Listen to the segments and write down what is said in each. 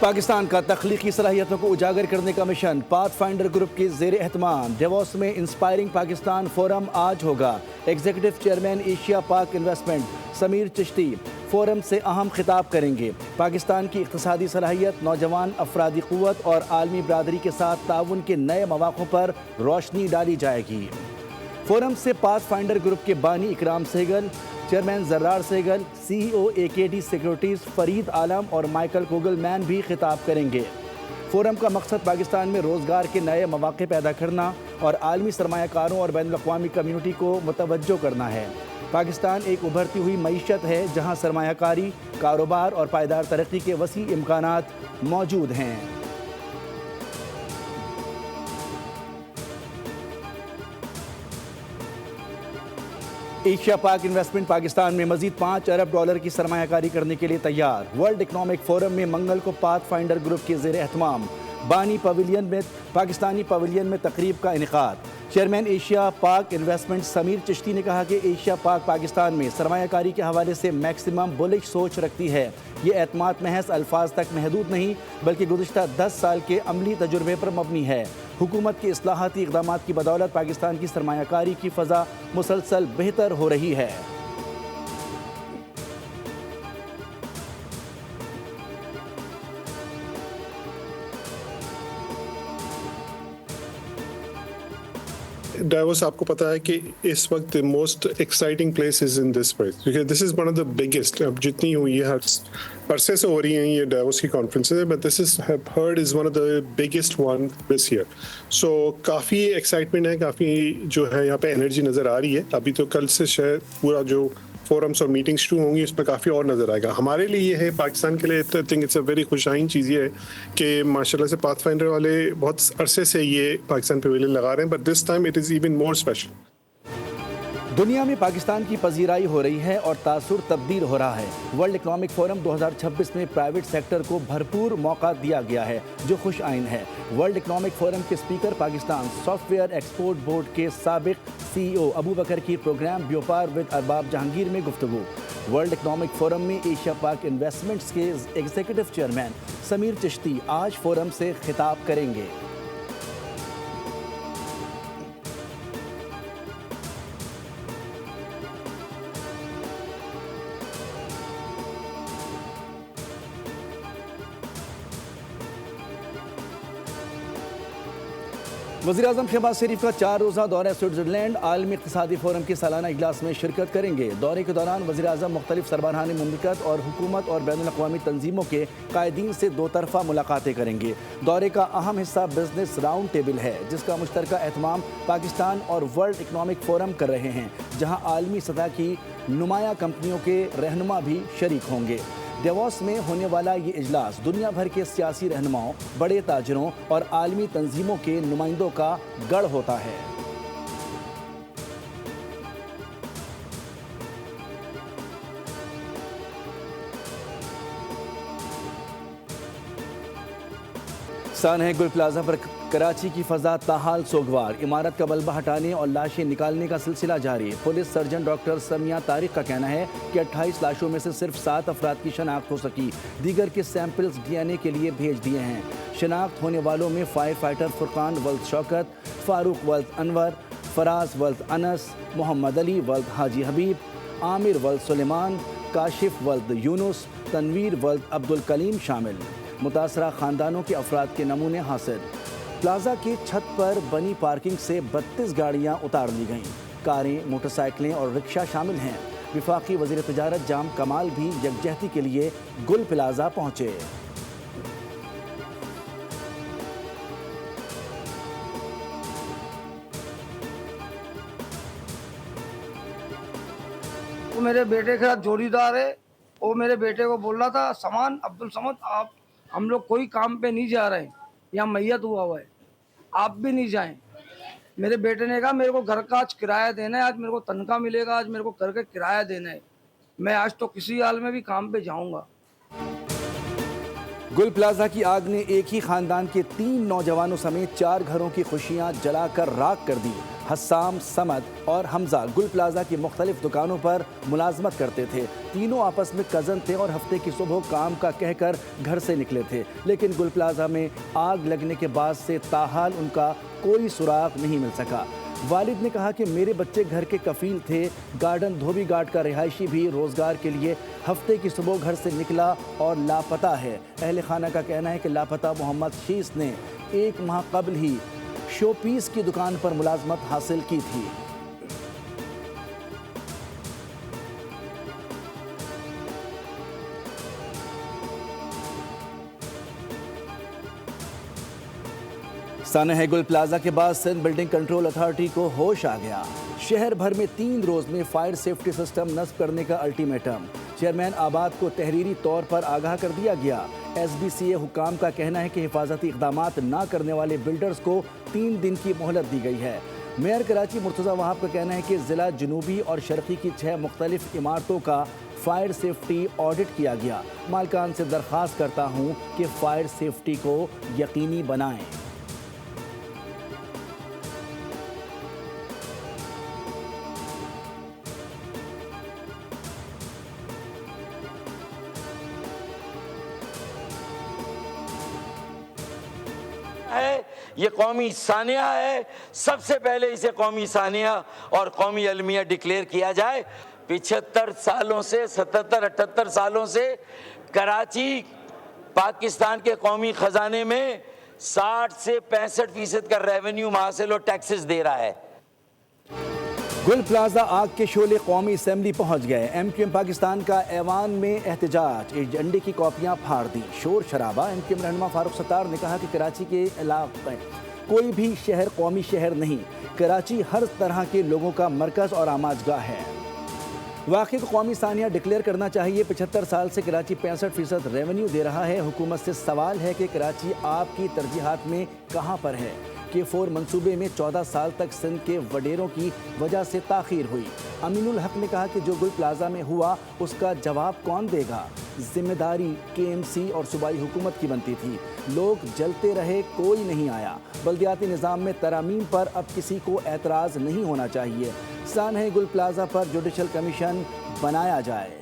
پاکستان کا تخلیقی صلاحیتوں کو اجاگر کرنے کا مشن پاتھ فائنڈر گروپ کے زیر اہتمام ڈیووس میں انسپائرنگ پاکستان فورم آج ہوگا۔ ایگزیکٹو چیئرمین ایشیا پاک انویسٹمنٹ سمیر چشتی فورم سے اہم خطاب کریں گے۔ پاکستان کی اقتصادی صلاحیت، نوجوان افرادی قوت اور عالمی برادری کے ساتھ تعاون کے نئے مواقع پر روشنی ڈالی جائے گی۔ فورم سے پاتھ فائنڈر گروپ کے بانی اکرام سہگل، چیئرمین زرار سہگل، سی ای او اے کے ٹی سیکیورٹیز فرید عالم اور مائیکل کوگل مین بھی خطاب کریں گے۔ فورم کا مقصد پاکستان میں روزگار کے نئے مواقع پیدا کرنا اور عالمی سرمایہ کاروں اور بین الاقوامی کمیونٹی کو متوجہ کرنا ہے۔ پاکستان ایک ابھرتی ہوئی معیشت ہے جہاں سرمایہ کاری، کاروبار اور پائیدار ترقی کے وسیع امکانات موجود ہیں۔ ایشیا پاک انویسٹمنٹ پاکستان میں مزید $5 ارب کی سرمایہ کاری کرنے کے لیے تیار۔ ورلڈ اکنامک فورم میں منگل کو پاتھ فائنڈر گروپ کے زیر اہتمام پاکستانی پویلین میں تقریب کا انعقاد۔ چیئرمین ایشیا پاک انویسٹمنٹ سمیر چشتی نے کہا کہ ایشیا پاک پاکستان میں سرمایہ کاری کے حوالے سے میکسیمم بولش سوچ رکھتی ہے۔ یہ اعتماد محض الفاظ تک محدود نہیں بلکہ گزشتہ 10 سال کے عملی تجربے پر مبنی ہے۔ حکومت کے اصلاحاتی اقدامات کی بدولت پاکستان کی سرمایہ کاری کی فضا مسلسل بہتر ہو رہی ہے۔ ڈیووس آپ کو پتا ہے کہ اس وقت most exciting place is in this place کیونکہ this is one of the biggest, اب جتنی ہوئی ہے عرصے سے ہو رہی ہیں یہ ڈیووس کی conferences, but this is heard as one of the biggest one this year. So کافی ایکسائٹمنٹ ہے، کافی جو ہے یہاں پہ انرجی نظر آ رہی ہے۔ ابھی تو کل سے شاید پورا جو فورمس اور میٹنگ شروع ہوں گی اس میں کافی اور نظر آئے گا۔ ہمارے لیے یہ ہے، پاکستان کے لیے I think it's a very خوش آئین چیز یہ ہے کہ ماشاءاللہ سے پاتھ فائنڈر والے بہت عرصے سے یہ پاکستان پویلین لگا رہے ہیں، but this time it is even more special. دنیا میں پاکستان کی پذیرائی ہو رہی ہے اور تاثر تبدیل ہو رہا ہے۔ ورلڈ اکنامک فورم 2026 میں پرائیویٹ سیکٹر کو بھرپور موقع دیا گیا ہے جو خوش آئین ہے۔ ورلڈ اکنامک فورم کے speaker Pakistan soft where export board کے سابق سی ای او ابو بکر کی پروگرام بیوپار ود ارباب جہانگیر میں گفتگو۔ ورلڈ اکنامک فورم میں ایشیا پاک انویسٹمنٹس کے ایگزیکٹو چیئرمین سمیر چشتی آج فورم سے خطاب کریں گے۔ وزیراعظم شہباز شریف کا 4 روزہ دورہ سوئٹزرلینڈ عالمی اقتصادی فورم کے سالانہ اجلاس میں شرکت کریں گے۔ دورے کے دوران وزیراعظم مختلف سربراہان مملکت اور حکومت اور بین الاقوامی تنظیموں کے قائدین سے 2 طرفہ ملاقاتیں کریں گے۔ دورے کا اہم حصہ بزنس راؤنڈ ٹیبل ہے جس کا مشترکہ اہتمام پاکستان اور ورلڈ اکنامک فورم کر رہے ہیں، جہاں عالمی سطح کی نمایاں کمپنیوں کے رہنما بھی شریک ہوں گے۔ ڈیووس میں ہونے والا یہ اجلاس دنیا بھر کے سیاسی رہنماؤں، بڑے تاجروں اور عالمی تنظیموں کے نمائندوں کا گڑھ ہوتا ہے۔ سانحہ گل پلازہ پر کراچی کی فضا تاحال سوگوار، عمارت کا ملبہ ہٹانے اور لاشیں نکالنے کا سلسلہ جاری۔ Police surgeon doctor Sumaiya Tariq کا کہنا ہے کہ 28 لاشوں میں سے صرف 7 افراد کی شناخت ہو سکی، دیگر کے سیمپلز ڈی این اے کے لیے بھیج دیے ہیں۔ شناخت ہونے والوں میں فائر فائٹر فرقان ولد شوکت، فاروق ولد انور، فراز ولد انس، محمد علی ولد حاجی حبیب، عامر ولد سلیمان، کاشف ولد یونس، تنویر ولد عبدالکلیم شامل۔ متاثرہ خاندانوں کے افراد کے نمونے حاصل۔ پلازہ کی چھت پر بنی پارکنگ سے 32 گاڑیاں اتار لی گئیں، کاریں، موٹر سائیکلیں اور رکشہ شامل ہیں۔ وفاقی وزیر تجارت جام کمال بھی یکجہتی کے لیے گل پلازہ پہنچے۔ وہ میرے بیٹے کے ساتھ جوڑی دار ہے، وہ میرے بیٹے کو بول رہا تھا سامان عبدالصمد ہم لوگ کوئی کام پہ نہیں جا رہے ہیں، یہاں میت ہوا ہے، آپ بھی نہیں جائیں۔ میرے بیٹے نے کہا میرے کو گھر کا آج کرایہ دینا ہے، آج میرے کو تنخواہ ملے گا، آج میرے کو گھر کا کرایہ دینا ہے، میں آج تو کسی حال میں بھی کام پہ جاؤں گا۔ گل پلازا کی آگ نے ایک ہی خاندان کے 3 نوجوانوں سمیت 4 گھروں کی خوشیاں جلا کر راکھ کر دی۔ حسام، سمد اور حمزہ گل پلازا کی مختلف دکانوں پر ملازمت کرتے تھے۔ تینوں آپس میں کزن تھے اور ہفتے کی صبح کام کا کہہ کر گھر سے نکلے تھے، لیکن گل پلازا میں آگ لگنے کے بعد سے تاحال ان کا کوئی سراغ نہیں مل سکا۔ والد نے کہا کہ میرے بچے گھر کے کفیل تھے۔ گارڈن دھوبی گھاٹ کا رہائشی بھی روزگار کے لیے ہفتے کی صبح گھر سے نکلا اور لاپتہ ہے۔ اہل خانہ کا کہنا ہے کہ لاپتہ محمد شیس نے 1 ماہ قبل ہی شو پیس کی دکان پر ملازمت حاصل کی تھی۔ سانحہ گل پلازا کے بعد سندھ بلڈنگ کنٹرول اتھارٹی کو ہوش آ گیا۔ شہر بھر میں 3 روز میں فائر سیفٹی سسٹم نصب کرنے کا الٹیمیٹم۔ چیئرمین آباد کو تحریری طور پر آگاہ کر دیا گیا۔ ایس بی سی اے حکام کا کہنا ہے کہ حفاظتی اقدامات نہ کرنے والے بلڈرز کو 3 دن کی مہلت دی گئی ہے۔ میئر کراچی مرتضی وہاب کا کہنا ہے کہ ضلع جنوبی اور شرقی کی 6 مختلف عمارتوں کا فائر سیفٹی آڈٹ کیا گیا۔ مالکان سے درخواست کرتا ہوں کہ فائر سیفٹی کو یقینی بنائیں۔ ہے یہ قومی سانحہ ہے، سب سے پہلے اسے قومی سانحہ اور قومی المیہ ڈکلیئر کیا جائے۔ 75 سالوں سے 77-78 سالوں سے کراچی پاکستان کے قومی خزانے میں 60 سے 65% کا ریونیو حاصل اور ٹیکسز دے رہا ہے۔ گل پلازا آگ کے شعلے قومی اسمبلی پہنچ گئے۔ ایم کیو ایم پاکستان کا ایوان میں احتجاج، ایجنڈے کی کاپیاں پھاڑ دی، شور شرابہ۔ ایم کیو ایم رہنما فاروق ستار نے کہا کہ کراچی کے علاقے کوئی بھی شہر قومی شہر نہیں، کراچی ہر طرح کے لوگوں کا مرکز اور آماج گاہ ہے۔ واقعی کو قومی سانحہ ڈکلیئر کرنا چاہیے۔ 75 سال سے کراچی 65% ریونیو دے رہا ہے۔ حکومت سے سوال ہے کہ کراچی آپ کی ترجیحات میں کہاں پر ہے؟ K4 منصوبے میں 14 سال تک سندھ کے وڈیروں کی وجہ سے تاخیر ہوئی۔ امین الحق نے کہا کہ جو گل پلازا میں ہوا اس کا جواب کون دے گا؟ ذمہ داری KMC اور صوبائی حکومت کی بنتی تھی۔ لوگ جلتے رہے، کوئی نہیں آیا۔ بلدیاتی نظام میں ترامیم پر اب کسی کو اعتراض نہیں ہونا چاہیے۔ سانحہ گل پلازا پر جوڈیشل کمیشن بنایا جائے۔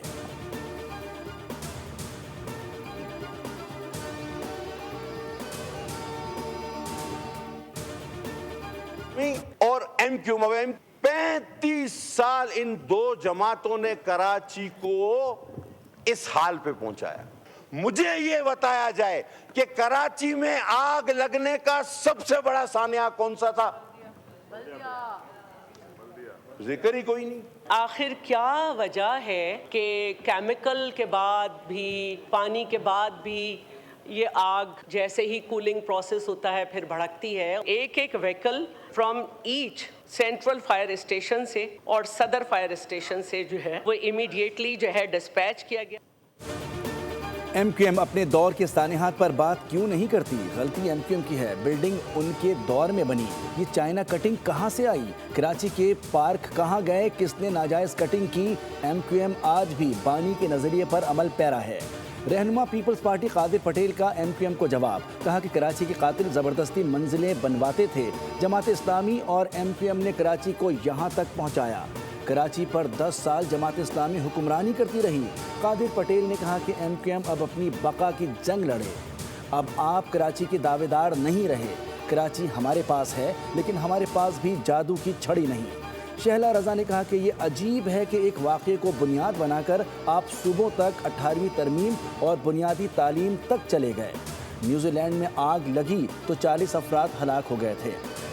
اور ایم کیو ایم 35 سال ان 2 جماعتوں نے کراچی کو اس حال پہ پہنچایا۔ مجھے یہ بتایا جائے کہ کراچی میں آگ لگنے کا سب سے بڑا سانحہ کون سا تھا؟ ذکر ہی کوئی نہیں۔ آخر کیا وجہ ہے کہ کیمیکل کے بعد بھی، پانی کے بعد بھی یہ آگ جیسے ہی کولنگ پروسیس ہوتا ہے پھر بھڑکتی ہے؟ ایک vehicle from each central fire station سے اور صدر فائر اسٹیشن سے جو ہے وہ امیڈیٹلی جو ہے ڈسپیچ کیا گیا۔ ایم کیو ایم اپنے دور کے سانحات پر بات کیوں نہیں کرتی؟ غلطی ایم کیو ایم کی ہے، بلڈنگ ان کے دور میں بنی۔ یہ چائنا کٹنگ کہاں سے آئی؟ کراچی کے پارک کہاں گئے؟ کس نے ناجائز کٹنگ کی؟ ایم کیو ایم آج بھی بانی کے نظریے پر عمل پیرا ہے۔ رہنما پیپلز پارٹی قادر پٹیل کا ایم کیو ایم کو جواب، کہا کہ کراچی کے قاتل زبردستی منزلیں بنواتے تھے۔ جماعت اسلامی اور ایم کیو ایم نے کراچی کو یہاں تک پہنچایا۔ کراچی پر 10 سال جماعت اسلامی حکمرانی کرتی رہی۔ قادر پٹیل نے کہا کہ ایم کیو ایم اب اپنی بقا کی جنگ لڑے۔ اب آپ کراچی کے دعوے دار نہیں رہے۔ کراچی ہمارے پاس ہے، لیکن ہمارے پاس بھی جادو کی چھڑی نہیں۔ شہلا رضا نے کہا کہ یہ عجیب ہے کہ ایک واقعے کو بنیاد بنا کر آپ صوبوں تک 18ویں ترمیم اور بنیادی تعلیم تک چلے گئے۔ نیوزی لینڈ میں آگ لگی تو 40 افراد ہلاک ہو گئے تھے۔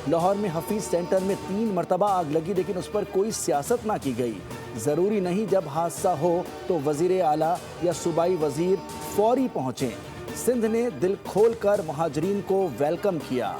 لاہور میں حفیظ سینٹر میں 3 مرتبہ آگ لگی لیکن اس پر کوئی سیاست نہ کی گئی۔ ضروری نہیں جب حادثہ ہو تو وزیر اعلیٰ یا صوبائی وزیر فوری پہنچیں۔ سندھ نے دل کھول کر مہاجرین کو ویلکم کیا۔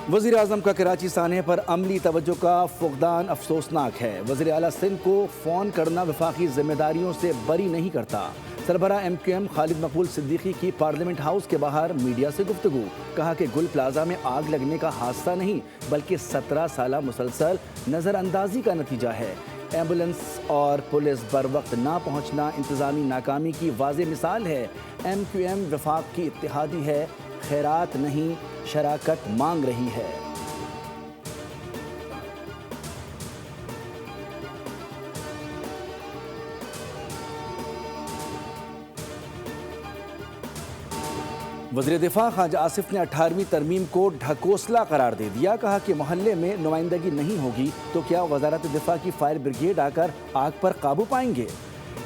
وزیر اعظم کا کراچی سانحے پر عملی توجہ کا فقدان افسوسناک ہے۔ وزیر اعلیٰ سندھ کو فون کرنا وفاقی ذمہ داریوں سے بری نہیں کرتا۔ سربراہ MQM خالد مقبول صدیقی کی پارلیمنٹ ہاؤس کے باہر میڈیا سے گفتگو. کہا کہ گل پلازا میں آگ لگنے کا حادثہ نہیں بلکہ 17 سالہ مسلسل نظر اندازی کا نتیجہ ہے. ایمبولنس اور پولیس بر وقت نہ پہنچنا انتظامی ناکامی کی واضح مثال ہے. MQM وفاق کی اتحادی ہے، خیرات نہیں شراکت مانگ رہی ہے. وزیر دفاع خواجہ آصف نے 18ویں ترمیم کو ڈھکوسلا قرار دے دیا. کہا کہ محلے میں نمائندگی نہیں ہوگی تو کیا وزارت دفاع کی فائر بریگیڈ آ کر آگ پر قابو پائیں گے.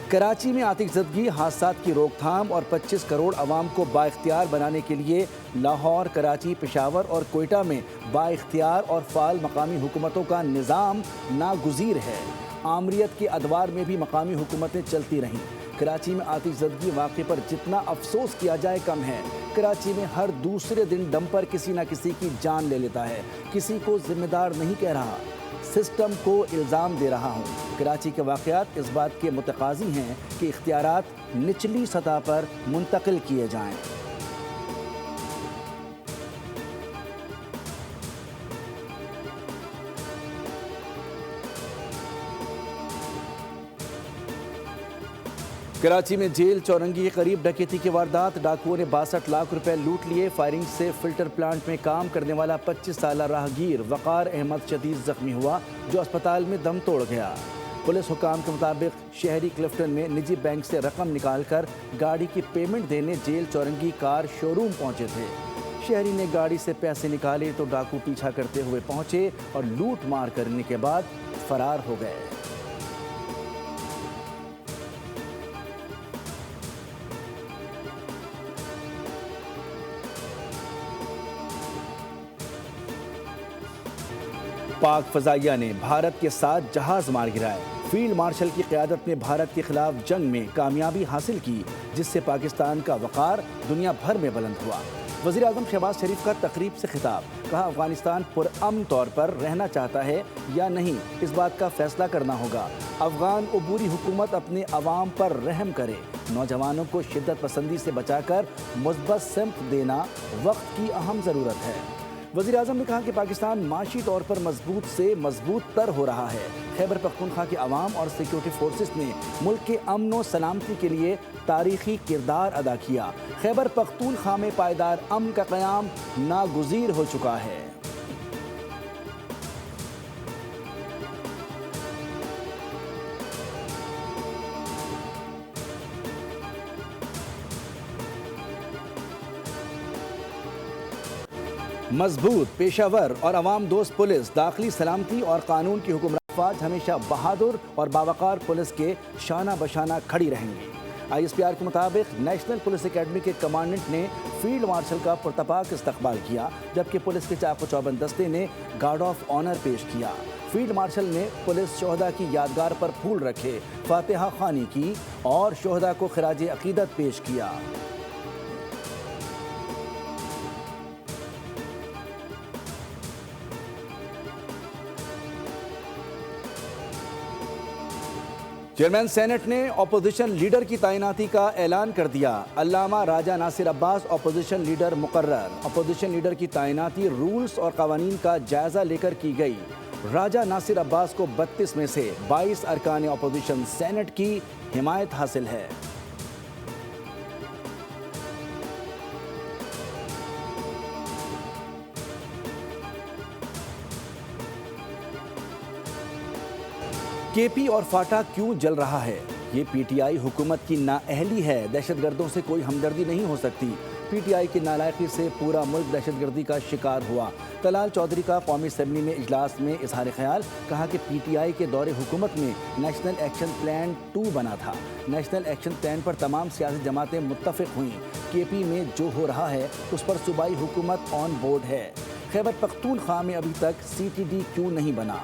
کراچی میں آتش زدگی حادثات کی روک تھام اور 25 کروڑ عوام کو بااختیار بنانے کے لیے لاہور، کراچی، پشاور اور کوئٹہ میں بااختیار اور فعال مقامی حکومتوں کا نظام ناگزیر ہے. آمریت کے ادوار میں بھی مقامی حکومتیں چلتی رہیں. کراچی میں آتش زدگی واقعے پر جتنا افسوس کیا جائے کم ہے. کراچی میں ہر دوسرے دن ڈمپر کسی نہ کسی کی جان لے لیتا ہے. کسی کو ذمہ دار نہیں کہہ رہا، سسٹم کو الزام دے رہا ہوں. کراچی کے واقعات اس بات کے متقاضی ہیں کہ اختیارات نچلی سطح پر منتقل کیے جائیں. کراچی میں جیل چورنگی کے قریب ڈکیتی کی واردات. ڈاکوؤں نے 62 لاکھ روپے لوٹ لیے. فائرنگ سے فلٹر پلانٹ میں کام کرنے والا 25 سالہ راہگیر وقار احمد شدید زخمی ہوا جو اسپتال میں دم توڑ گیا. پولیس حکام کے مطابق شہری کلفٹن میں نجی بینک سے رقم نکال کر گاڑی کی پیمنٹ دینے جیل چورنگی کار شو روم پہنچے تھے. شہری نے گاڑی سے پیسے نکالے تو ڈاکو پیچھا کرتے ہوئے پہنچے اور لوٹ مار کرنے کے بعد فرار ہو گئے. پاک فضائیہ نے بھارت کے ساتھ جہاز مار گرائے. فیلڈ مارشل کی قیادت نے بھارت کے خلاف جنگ میں کامیابی حاصل کی جس سے پاکستان کا وقار دنیا بھر میں بلند ہوا. وزیر اعظم شہباز شریف کا تقریب سے خطاب. کہا افغانستان پرامن طور پر رہنا چاہتا ہے یا نہیں اس بات کا فیصلہ کرنا ہوگا. افغان عبوری حکومت اپنے عوام پر رحم کرے. نوجوانوں کو شدت پسندی سے بچا کر مثبت سمت دینا وقت کی اہم ضرورت ہے. وزیر اعظم نے کہا کہ پاکستان معاشی طور پر مضبوط سے مضبوط تر ہو رہا ہے. خیبر پختونخوا کے عوام اور سیکیورٹی فورسز نے ملک کے امن و سلامتی کے لیے تاریخی کردار ادا کیا. خیبر پختونخوا میں پائیدار امن کا قیام ناگزیر ہو چکا ہے. مضبوط، پیشہ ور اور عوام دوست پولیس، داخلی سلامتی اور قانون کی حکمران فوج ہمیشہ بہادر اور باوقار پولیس کے شانہ بشانہ کھڑی رہیں گی. ISPR کے مطابق نیشنل پولیس اکیڈمی کے کمانڈنٹ نے فیلڈ مارشل کا پرتپاک استقبال کیا جبکہ پولیس کے چاق و چوبند دستے نے گارڈ آف آنر پیش کیا. فیلڈ مارشل نے پولیس شہداء کی یادگار پر پھول رکھے، فاتحہ خوانی کی اور شہداء کو خراج عقیدت پیش کیا. چیئرمین سینٹ نے اپوزیشن لیڈر کی تعیناتی کا اعلان کر دیا. علامہ راجہ ناصر عباس اپوزیشن لیڈر مقرر. اپوزیشن لیڈر کی تعیناتی رولز اور قوانین کا جائزہ لے کر کی گئی. راجہ ناصر عباس کو 32 میں سے 22 ارکان اپوزیشن سینٹ کی حمایت حاصل ہے. KP اور فاٹا کیوں جل رہا ہے؟ یہ PTI حکومت کی نااہلی ہے. دہشت گردوں سے کوئی ہمدردی نہیں ہو سکتی. PTI کی نالائقی سے پورا ملک دہشت گردی کا شکار ہوا. طلال چودھری کا قومی اسمبلی میں اجلاس میں اظہار خیال. کہا کہ PTI کے دور حکومت میں نیشنل ایکشن پلان 2 بنا تھا. نیشنل ایکشن پلان پر تمام سیاسی جماعتیں متفق ہوئیں. KP میں جو ہو رہا ہے اس پر صوبائی حکومت آن بورڈ ہے. خیبر پختونخوا میں ابھی تک CTD کیوں نہیں بنا؟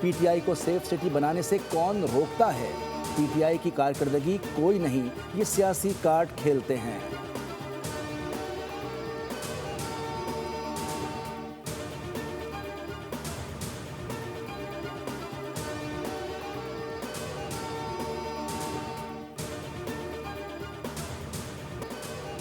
PTI کو سیف سٹی بنانے سے کون روکتا ہے؟ PTI کی کارکردگی کوئی نہیں، یہ سیاسی کارڈ کھیلتے ہیں.